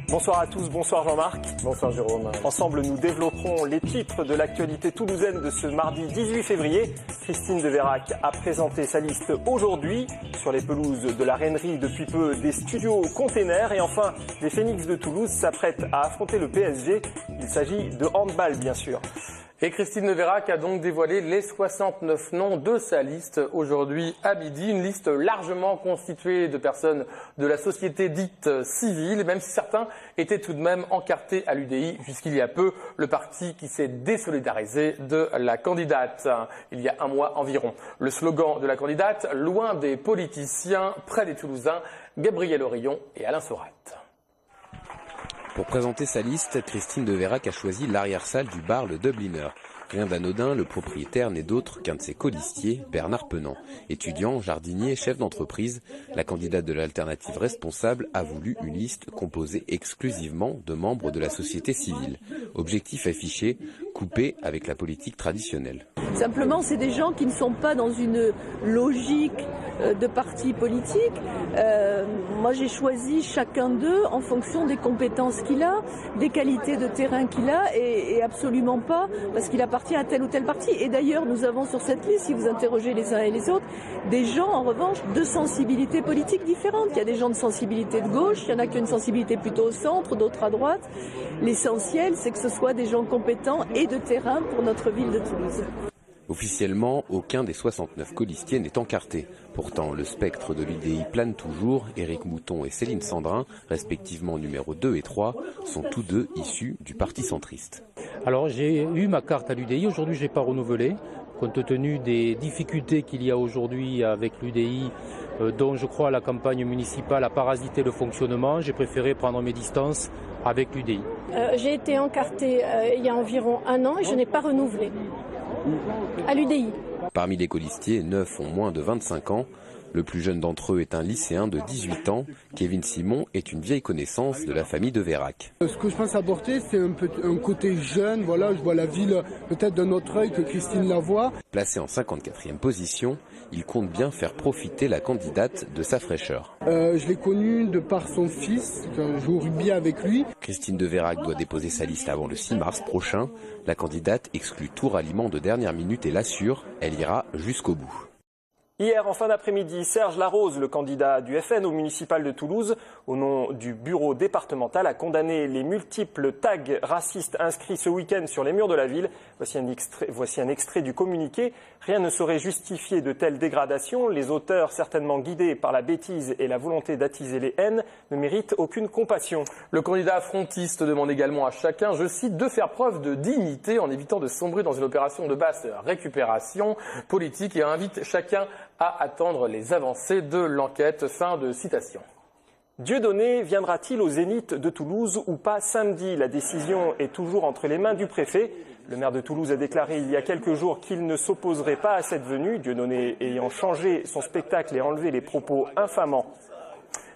Bonsoir à tous, bonsoir Jean-Marc. Bonsoir Jérôme. Ensemble, nous développerons les titres de l'actualité toulousaine de ce mardi 18 février. Christine Deveyrac a présenté sa liste aujourd'hui sur les pelouses de la Reinerie, depuis peu des studios containers. Et enfin, les Phénix de Toulouse s'apprêtent à affronter le PSG. Il s'agit de handball, bien sûr. Et Christine Deveyrac a donc dévoilé les 69 noms de sa liste aujourd'hui à midi. Une liste largement constituée de personnes de la société dite civile, même si certains étaient tout de même encartés à l'UDI jusqu'il y a peu, le parti qui s'est désolidarisé de la candidate il y a un mois environ. Le slogan de la candidate, loin des politiciens, près des Toulousains, Gabriel Aurillon et Alain Sorat. Pour présenter sa liste, Christine Deveyrac a choisi l'arrière-salle du bar Le Dubliner. Rien d'anodin, le propriétaire n'est d'autre qu'un de ses colistiers, Bernard Penant. Étudiant, jardinier, chef d'entreprise, la candidate de l'alternative responsable a voulu une liste composée exclusivement de membres de la société civile. Objectif affiché, couper avec la politique traditionnelle. Simplement, c'est des gens qui ne sont pas dans une logique de parti politique. Moi, j'ai choisi chacun d'eux en fonction des compétences qu'il a, des qualités de terrain qu'il a, et absolument pas parce qu'il appartient à tel ou tel parti. Et d'ailleurs, nous avons sur cette liste, si vous interrogez les uns et les autres, des gens, en revanche, de sensibilités politiques différentes. Il y a des gens de sensibilité de gauche, il y en a qui ont une sensibilité plutôt au centre, d'autres à droite. L'essentiel, c'est que ce soit des gens compétents et de terrain pour notre ville de Toulouse. Officiellement, aucun des 69 colistiers n'est encarté. Pourtant, le spectre de l'UDI plane toujours. Éric Mouton et Céline Sandrin, respectivement numéro 2 et 3, sont tous deux issus du parti centriste. Alors j'ai eu ma carte à l'UDI, aujourd'hui je n'ai pas renouvelé, compte tenu des difficultés qu'il y a aujourd'hui avec l'UDI, dont je crois la campagne municipale a parasité le fonctionnement. J'ai préféré prendre mes distances avec l'UDI. J'ai été encartée il y a environ un an et je n'ai pas renouvelé à l'UDI. Parmi les colistiers, 9 ont moins de 25 ans. Le plus jeune d'entre eux est un lycéen de 18 ans. Kevin Simon est une vieille connaissance de la famille Deveyrac. Ce que je pense apporter, c'est un côté jeune. Voilà, je vois la ville peut-être d'un autre œil que Christine la voit. Placé en 54e position, il compte bien faire profiter la candidate de sa fraîcheur. Je l'ai connu de par son fils, je joue au rugby avec lui. Christine Deveyrac doit déposer sa liste avant le 6 mars prochain. La candidate exclut tout ralliement de dernière minute et l'assure, elle ira jusqu'au bout. Hier, en fin d'après-midi, Serge Larose, le candidat du FN au municipal de Toulouse, au nom du bureau départemental, a condamné les multiples tags racistes inscrits ce week-end sur les murs de la ville. Voici un extrait du communiqué. Rien ne saurait justifier de telles dégradations. Les auteurs, certainement guidés par la bêtise et la volonté d'attiser les haines, ne méritent aucune compassion. Le candidat frontiste demande également à chacun, je cite, de faire preuve de dignité en évitant de sombrer dans une opération de basse récupération politique et invite chacun à attendre les avancées de l'enquête. Fin de citation. Dieudonné viendra-t-il au Zénith de Toulouse ou pas samedi? La décision est toujours entre les mains du préfet. Le maire de Toulouse a déclaré il y a quelques jours qu'il ne s'opposerait pas à cette venue, Dieudonné ayant changé son spectacle et enlevé les propos infamants.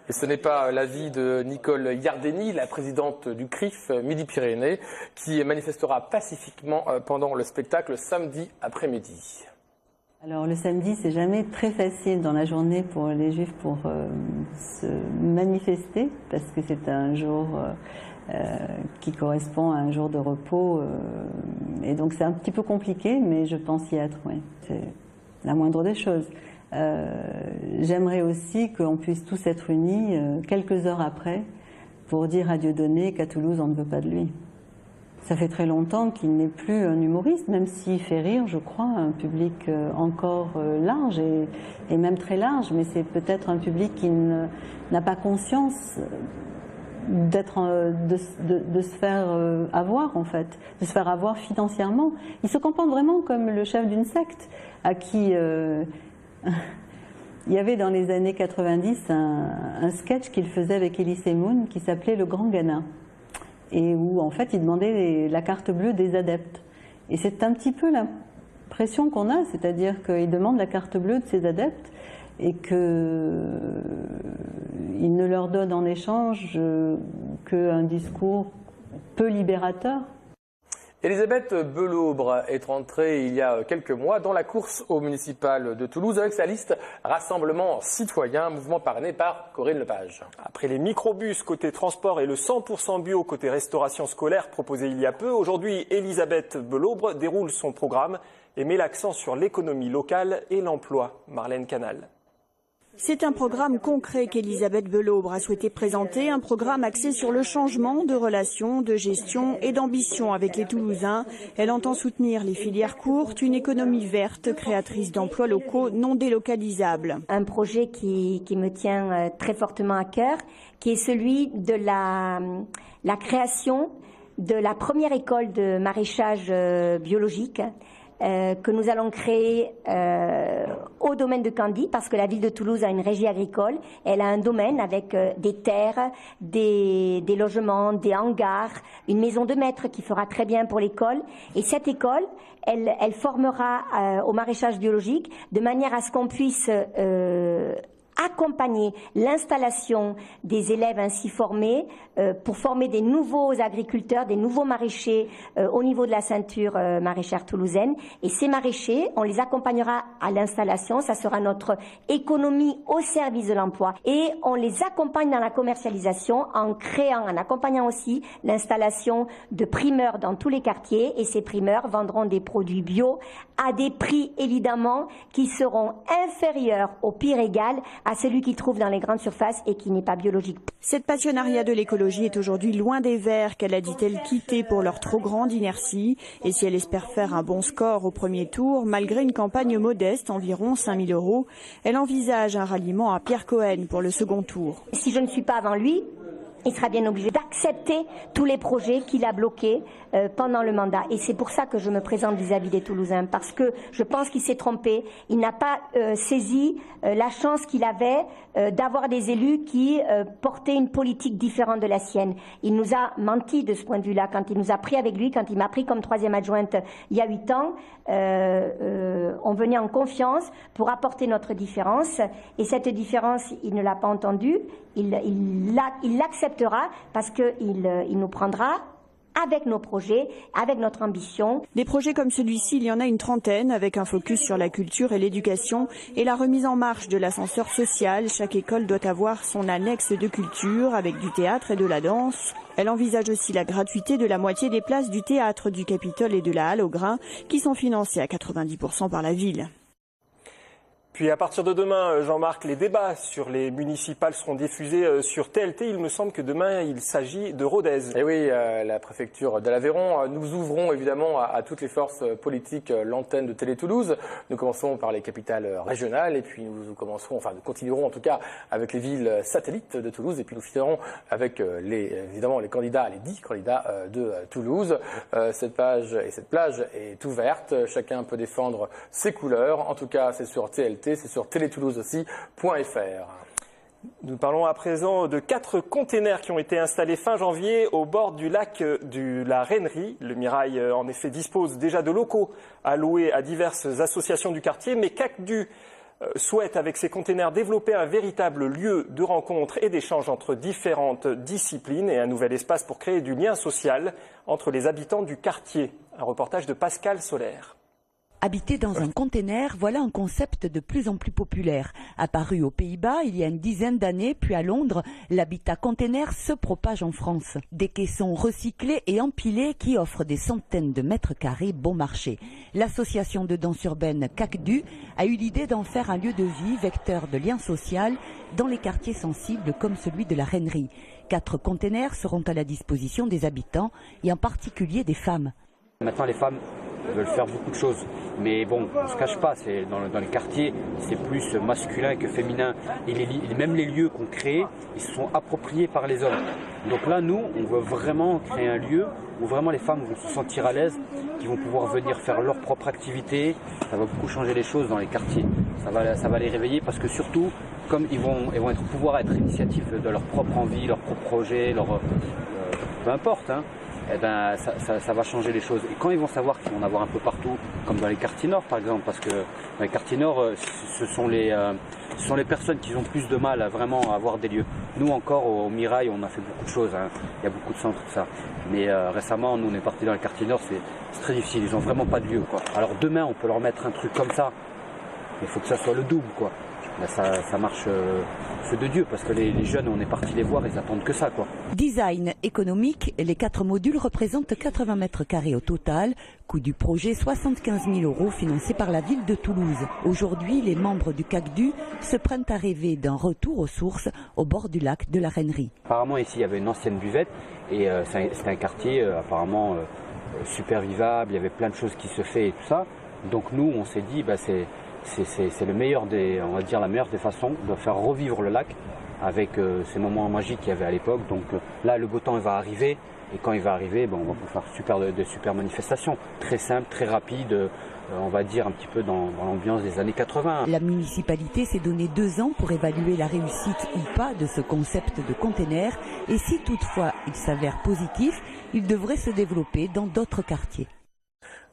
Et ce n'est pas l'avis de Nicole Yardeni, la présidente du CRIF Midi-Pyrénées, qui manifestera pacifiquement pendant le spectacle samedi après-midi. Alors le samedi, c'est jamais très facile dans la journée pour les Juifs pour se manifester, parce que c'est un jour qui correspond à un jour de repos, et donc c'est un petit peu compliqué, mais je pense y être, oui. C'est la moindre des choses. J'aimerais aussi qu'on puisse tous être unis quelques heures après pour dire à Dieudonné qu'à Toulouse on ne veut pas de lui. Ça fait très longtemps qu'il n'est plus un humoriste, même s'il fait rire, je crois, un public encore large et même très large, mais c'est peut-être un public qui n'a pas conscience de se faire avoir, en fait, de se faire avoir financièrement. Il se comporte vraiment comme le chef d'une secte à qui il y avait dans les années 90 un sketch qu'il faisait avec Elie Semoun qui s'appelait Le Grand Ghana, et où en fait il demandait la carte bleue des adeptes. Et c'est un petit peu l'impression qu'on a, c'est-à-dire qu'il demande la carte bleue de ses adeptes et qu'il ne leur donne en échange qu'un discours peu libérateur. Elisabeth Belaubre est rentrée il y a quelques mois dans la course au municipal de Toulouse avec sa liste Rassemblement Citoyen, mouvement parrainé par Corinne Lepage. Après les microbus côté transport et le 100% bio côté restauration scolaire proposé il y a peu, aujourd'hui Elisabeth Belaubre déroule son programme et met l'accent sur l'économie locale et l'emploi. Marlène Canal. C'est un programme concret qu'Elisabeth Belaubre a souhaité présenter, un programme axé sur le changement de relations, de gestion et d'ambition avec les Toulousains. Elle entend soutenir les filières courtes, une économie verte, créatrice d'emplois locaux non délocalisables. Un projet qui me tient très fortement à cœur, qui est celui de la création de la première école de maraîchage biologique. Que nous allons créer au domaine de Candy, parce que la ville de Toulouse a une régie agricole. Elle a un domaine avec des terres, des logements, des hangars, une maison de maître qui fera très bien pour l'école. Et cette école, elle formera au maraîchage biologique de manière à ce qu'on puisse accompagner l'installation des élèves ainsi formés pour former des nouveaux agriculteurs, des nouveaux maraîchers au niveau de la ceinture maraîchère toulousaine. Et ces maraîchers, on les accompagnera à l'installation, ça sera notre économie au service de l'emploi. Et on les accompagne dans la commercialisation en accompagnant aussi l'installation de primeurs dans tous les quartiers. Et ces primeurs vendront des produits bio à des prix évidemment qui seront inférieurs au pire égal à celui qu'ils trouvent dans les grandes surfaces et qui n'est pas biologique. Cette passionnariat de l'écologie est aujourd'hui loin des Verts qu'elle a, dit-elle, quitté pour leur trop grande inertie. Et si elle espère faire un bon score au premier tour, malgré une campagne modeste, environ 5 000 €, elle envisage un ralliement à Pierre Cohen pour le second tour. Si je ne suis pas avant lui, il sera bien obligé d'accepter tous les projets qu'il a bloqués pendant le mandat. Et c'est pour ça que je me présente vis-à-vis des Toulousains, parce que je pense qu'il s'est trompé. Il n'a pas saisi la chance qu'il avait d'avoir des élus qui portaient une politique différente de la sienne. Il nous a menti de ce point de vue-là. Quand il nous a pris avec lui, quand il m'a pris comme 3e adjointe il y a 8 ans, on venait en confiance pour apporter notre différence. Et cette différence, il ne l'a pas entendue. Il l'acceptera parce qu'il nous prendra avec nos projets, avec notre ambition. Des projets comme celui-ci, il y en a une trentaine, avec un focus sur la culture et l'éducation et la remise en marche de l'ascenseur social. Chaque école doit avoir son annexe de culture avec du théâtre et de la danse. Elle envisage aussi la gratuité de la moitié des places du théâtre du Capitole et de la Halle au Grain, qui sont financées à 90% par la ville. Puis à partir de demain, Jean-Marc, les débats sur les municipales seront diffusés sur TLT. Il me semble que demain, il s'agit de Rodez. Et oui, la préfecture de l'Aveyron. Nous ouvrons évidemment à toutes les forces politiques l'antenne de Télé Toulouse. Nous commençons par les capitales régionales et puis nous continuerons en tout cas avec les villes satellites de Toulouse et puis nous finirons avec évidemment les 10 candidats de Toulouse. Cette plage est ouverte. Chacun peut défendre ses couleurs. En tout cas, c'est sur TLT. C'est sur télétoulouse aussi.fr. Nous parlons à présent de 4 containers qui ont été installés fin janvier au bord du lac de la Rainerie. Le Mirail, en effet, dispose déjà de locaux à louer à diverses associations du quartier, mais CACDU souhaite, avec ces containers, développer un véritable lieu de rencontre et d'échange entre différentes disciplines et un nouvel espace pour créer du lien social entre les habitants du quartier. Un reportage de Pascal Solaire. Habiter dans un container, voilà un concept de plus en plus populaire. Apparu aux Pays-Bas il y a une dizaine d'années, puis à Londres, l'habitat container se propage en France. Des caissons recyclés et empilés qui offrent des centaines de mètres carrés bon marché. L'association de danse urbaine CACDU a eu l'idée d'en faire un lieu de vie, vecteur de lien social, dans les quartiers sensibles comme celui de la Rainerie. 4 containers seront à la disposition des habitants et en particulier des femmes. Maintenant, les femmes veulent faire beaucoup de choses, mais bon, on ne se cache pas, dans les quartiers, c'est plus masculin que féminin. Et même les lieux qu'on crée, ils sont appropriés par les hommes. Donc là, nous, on veut vraiment créer un lieu où vraiment les femmes vont se sentir à l'aise, qui vont pouvoir venir faire leur propre activité. Ça va beaucoup changer les choses dans les quartiers. Ça va les réveiller parce que surtout, comme ils vont pouvoir être initiatifs de leur propre envie, leur propre projet, peu importe, hein. eh ben, ça va changer les choses. Et quand ils vont savoir qu'ils vont en avoir un peu partout, comme dans les quartiers nord par exemple, parce que dans les quartiers nord, ce sont les personnes qui ont plus de mal à vraiment avoir des lieux. Nous encore, au Mirail, on a fait beaucoup de choses, hein. Il y a beaucoup de centres, tout ça. Mais récemment, nous on est parti dans les quartiers nord, c'est très difficile, ils n'ont vraiment pas de lieu, quoi. Alors demain, on peut leur mettre un truc comme ça, mais il faut que ça soit le double, quoi. Là, ça marche feu de Dieu, parce que les jeunes, on est parti les voir, ils attendent que ça, quoi. Design économique, les 4 modules représentent 80 mètres carrés au total. Coût du projet 75 000 € financé par la ville de Toulouse. Aujourd'hui, les membres du CACDU se prennent à rêver d'un retour aux sources au bord du lac de la Reinerie. Apparemment, ici, il y avait une ancienne buvette et c'était un quartier apparemment super vivable, il y avait plein de choses qui se faisaient et tout ça. Donc nous, on s'est dit, c'est le meilleur on va dire la meilleure des façons de faire revivre le lac avec ces moments magiques qu'il y avait à l'époque. Donc là, le beau temps va arriver et quand il va arriver, on va pouvoir faire de super manifestations, très simples, très rapides, on va dire un petit peu dans l'ambiance des années 80. La municipalité s'est donné 2 ans pour évaluer la réussite ou pas de ce concept de container et si toutefois il s'avère positif, il devrait se développer dans d'autres quartiers.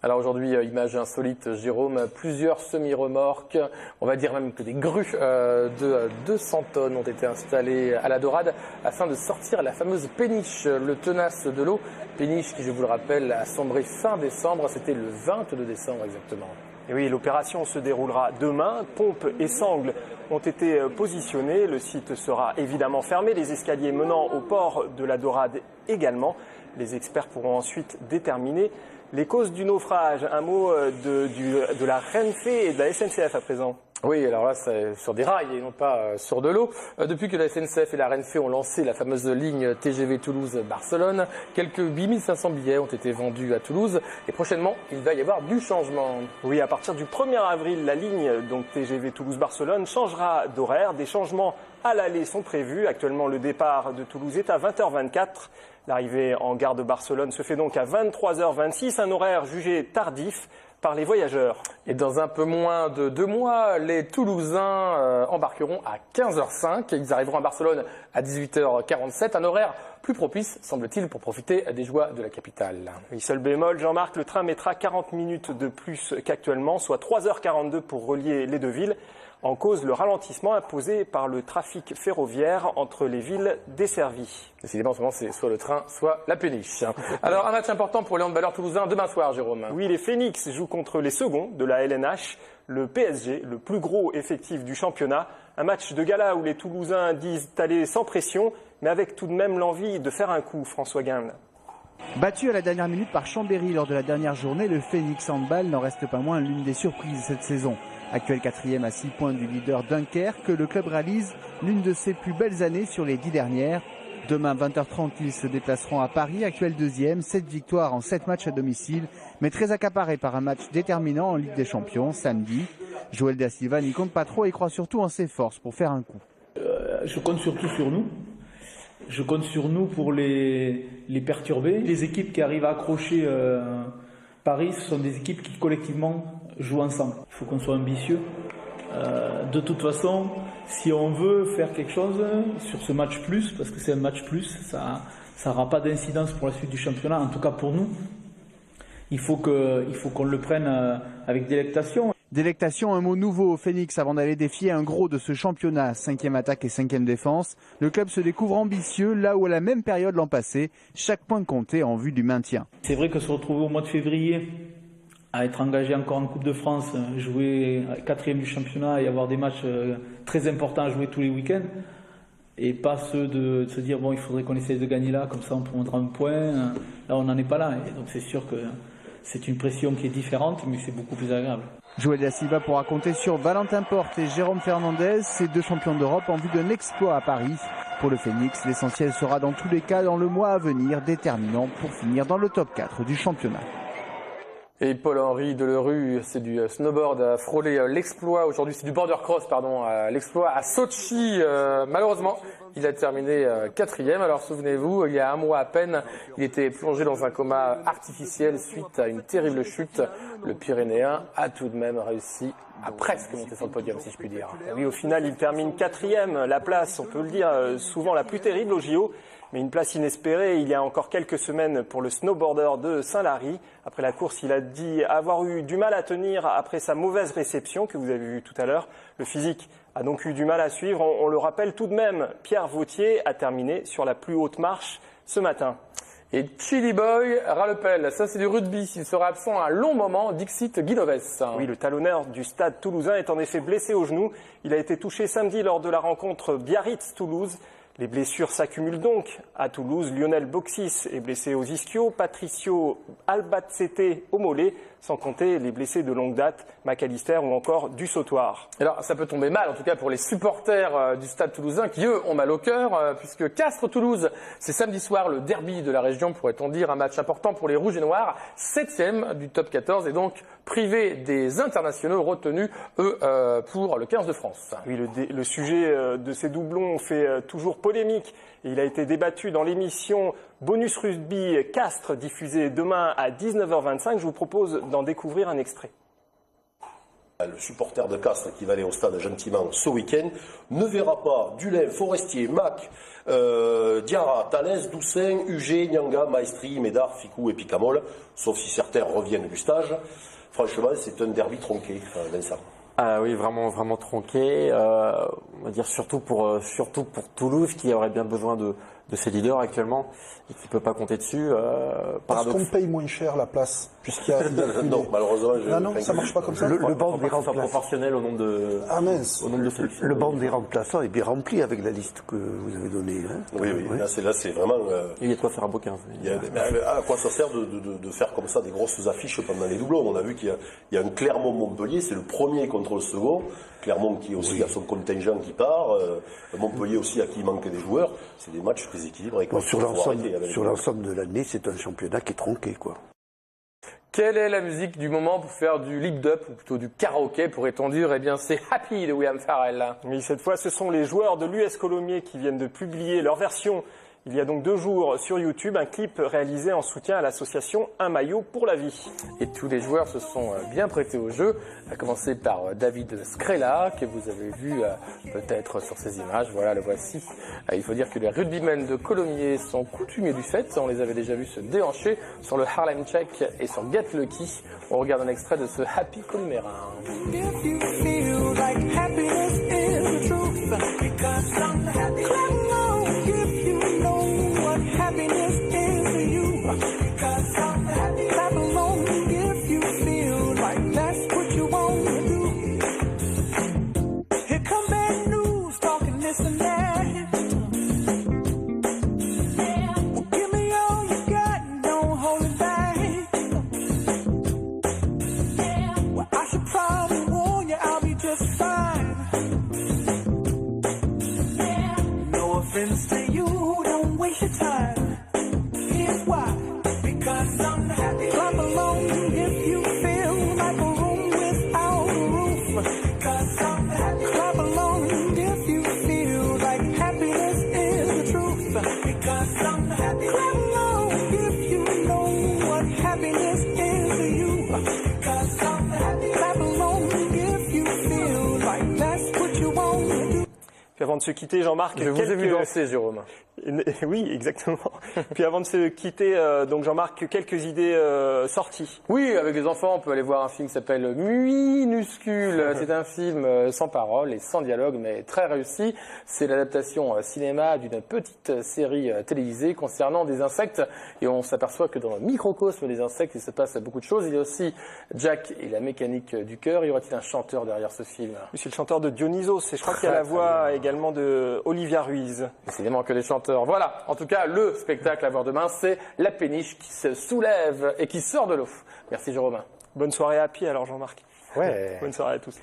Alors aujourd'hui, image insolite, Jérôme, plusieurs semi-remorques, on va dire même que des grues de 200 tonnes ont été installées à la Dorade afin de sortir la fameuse péniche, le tenace de l'eau. Péniche qui, je vous le rappelle, a sombré fin décembre, c'était le 22 décembre exactement. Et oui, l'opération se déroulera demain. Pompes et sangles ont été positionnés. Le site sera évidemment fermé. Les escaliers menant au port de la Dorade également. Les experts pourront ensuite déterminer les causes du naufrage. Un mot de la Renfe et de la SNCF à présent. Oui, alors là, c'est sur des rails et non pas sur de l'eau. Depuis que la SNCF et la Renfe ont lancé la fameuse ligne TGV Toulouse-Barcelone, quelques 8500 billets ont été vendus à Toulouse et prochainement, il va y avoir du changement. Oui, à partir du 1er avril, la ligne donc TGV Toulouse-Barcelone changera d'horaire. Des changements à l'aller sont prévus. Actuellement, le départ de Toulouse est à 20h24. L'arrivée en gare de Barcelone se fait donc à 23h26, un horaire jugé tardif par les voyageurs. Et dans un peu moins de 2 mois, les Toulousains embarqueront à 15h05. Ils arriveront à Barcelone à 18h47, un horaire plus propice, semble-t-il, pour profiter des joies de la capitale. Oui, seul bémol, Jean-Marc, le train mettra 40 minutes de plus qu'actuellement, soit 3h42 pour relier les deux villes. En cause, le ralentissement imposé par le trafic ferroviaire entre les villes desservies. Décidément, en ce moment, c'est soit le train, soit la péniche. Alors, un match important pour les handballeurs toulousains demain soir, Jérôme. Oui, les Phoenix jouent contre les seconds de la LNH, le PSG, le plus gros effectif du championnat. Un match de gala où les Toulousains disent aller sans pression, mais avec tout de même l'envie de faire un coup, François Guin. Battu à la dernière minute par Chambéry lors de la dernière journée, le Phoenix Handball n'en reste pas moins l'une des surprises cette saison. Actuel 4e à 6 points du leader Dunkerque, le club réalise l'une de ses plus belles années sur les 10 dernières. Demain 20h30, ils se déplaceront à Paris, actuel 2e, 7 victoires en 7 matchs à domicile, mais très accaparé par un match déterminant en Ligue des Champions samedi. Joël Da Silva n'y compte pas trop et croit surtout en ses forces pour faire un coup. Je compte surtout sur nous. Je compte sur nous pour les perturber. Les équipes qui arrivent à accrocher Paris, ce sont des équipes qui collectivement jouent ensemble. Il faut qu'on soit ambitieux. De toute façon, si on veut faire quelque chose sur ce match plus, parce que c'est un match plus, ça n'aura pas d'incidence pour la suite du championnat, en tout cas pour nous. Il faut qu'on le prenne avec délectation. Délectation, un mot nouveau au Phoenix avant d'aller défier un gros de ce championnat. 5e attaque et 5e défense. Le club se découvre ambitieux là où à la même période l'an passé, chaque point comptait en vue du maintien. C'est vrai que se retrouver au mois de février à être engagé encore en Coupe de France, jouer 4e du championnat et avoir des matchs très importants à jouer tous les week-ends, et pas ceux de se dire bon, il faudrait qu'on essaye de gagner là, comme ça on prendra un point. Là on n'en est pas là, et donc c'est sûr que c'est une pression qui est différente, mais c'est beaucoup plus agréable. Joël Da Silva pourra compter sur Valentin Porte et Jérôme Fernandez, ces 2 champions d'Europe en vue d'un exploit à Paris. Pour le Phoenix, l'essentiel sera dans tous les cas dans le mois à venir, déterminant pour finir dans le top 4 du championnat. Et Paul-Henri Delerue, c'est du snowboard à frôler l'exploit. Aujourd'hui, c'est du border cross, pardon, l'exploit à Sochi. Malheureusement, il a terminé 4e. Alors souvenez-vous, il y a un mois à peine, il était plongé dans un coma artificiel suite à une terrible chute. Le Pyrénéen a tout de même réussi à presque monter sur le podium, si je puis dire. Et oui, au final, il termine 4e, la place, on peut le dire, souvent la plus terrible au JO. Mais une place inespérée il y a encore quelques semaines pour le snowboarder de Saint-Lary. Après la course, il a dit avoir eu du mal à tenir après sa mauvaise réception que vous avez vue tout à l'heure. Le physique a donc eu du mal à suivre. On le rappelle tout de même, Pierre Vautier a terminé sur la plus haute marche ce matin. Et Chili Boy Ralepel, ça c'est du rugby. Il sera absent un long moment, Dixit Guinoves. Oui, le talonneur du stade toulousain est en effet blessé au genou. Il a été touché samedi lors de la rencontre Biarritz-Toulouse. Les blessures s'accumulent donc à Toulouse. Lionel Boxis est blessé aux ischios, Patricio Albacete au mollet, sans compter les blessés de longue date, McAllister ou encore du Sautoir. Alors ça peut tomber mal, en tout cas pour les supporters du stade toulousain qui eux ont mal au cœur, puisque Castres-Toulouse, c'est samedi soir le derby de la région, pourrait-on dire, un match important pour les Rouges et Noirs, 7e du top 14 et donc privé des internationaux retenus, eux, pour le 15 de France. Oui, le sujet de ces doublons fait toujours polémique. Il a été débattu dans l'émission Bonus Rugby Castres, diffusée demain à 19h25. Je vous propose d'en découvrir un extrait. Le supporter de Castres qui va aller au stade gentiment ce week-end ne verra pas Dulin, Forestier, Mac, Diarra, Thalès, Doussin, UG, Nyanga, Maestri, Médard, Ficou et Picamol, sauf si certains reviennent du stage. Franchement, c'est un derby tronqué, Vincent. Ah oui, vraiment, vraiment tronqué. On va dire surtout pour Toulouse qui aurait bien besoin de ses leaders actuellement et qui peut pas compter dessus. Est-ce qu'on paye moins cher la place puisqu'il y a non, malheureusement. Non, ça marche pas comme ça. Le banc des remplaçants proportionnel au nombre de. Ah mince. Au nombre de sélections. Le banc des remplaçants est bien rempli avec la liste que vous avez donnée. Hein. Oui, oui. Là, c'est vraiment. Il y a de quoi faire un bouquin. À quoi ça sert de faire comme ça des grosses affiches pendant les doublons? On a vu qu'il y a un Clermont-Montpellier, c'est le premier contre le second. Clermont qui aussi a son contingent qui part, Montpellier aussi à qui il manque des joueurs. C'est des matchs très équilibrés. Bon, sur l'ensemble de l'année, c'est un championnat qui est tronqué, quoi. Quelle est la musique du moment pour faire du lip-dub, ou plutôt du karaoké, pourrait-on dire? Eh bien, c'est Happy de William Farrell. Oui, cette fois, ce sont les joueurs de l'US Colomiers qui viennent de publier leur version. Il y a donc 2 jours sur YouTube, un clip réalisé en soutien à l'association Un maillot pour la vie. Et tous les joueurs se sont bien prêtés au jeu, à commencer par David Skrela, que vous avez vu peut-être sur ces images. Voilà, le voici. Il faut dire que les rugbymen de Colomiers sont coutumiers du fait. On les avait déjà vus se déhancher sur le Harlem Shake et sur Get Lucky. On regarde un extrait de ce Happy Colomérin. Happiness is to you, because I'm happy. Clap along if you feel like that's what you want to do. Here come bad news, talking this and that. Yeah. Well, give me all you got, don't hold it back. Yeah. Well, I should probably warn you, I'll be just fine. Yeah. No offense to you, don't waste your time. Here's why. Because I'm happy. Clap along if you feel like a room without a roof. Because I'm happy. Clap along if you feel like happiness is the truth. Because I'm happy. Clap along if you know what happiness is to you. Because I'm happy. Clap along if you feel like that's what you want to do. Puis avant de se quitter, Jean-Marc, je vous ai vu danser, Jérôme. Oui, exactement. Puis avant de se quitter, donc Jean-Marc, quelques idées sorties. Oui, avec les enfants, on peut aller voir un film qui s'appelle Minuscule. C'est un film sans parole et sans dialogue, mais très réussi. C'est l'adaptation cinéma d'une petite série télévisée concernant des insectes. Et on s'aperçoit que dans le microcosme des insectes, il se passe beaucoup de choses. Il y a aussi Jack et la mécanique du cœur. Y aura-t-il un chanteur derrière ce film? Oui, c'est le chanteur de Dionysos. Et je crois qu'il y a la voix également de Olivia Ruiz. Décidément que des chanteurs. Voilà, en tout cas, le spectacle à voir demain, c'est la péniche qui se soulève et qui sort de l'eau. Merci Jérôme. Bonne soirée à pied alors Jean-Marc. Ouais. Bonne soirée à tous.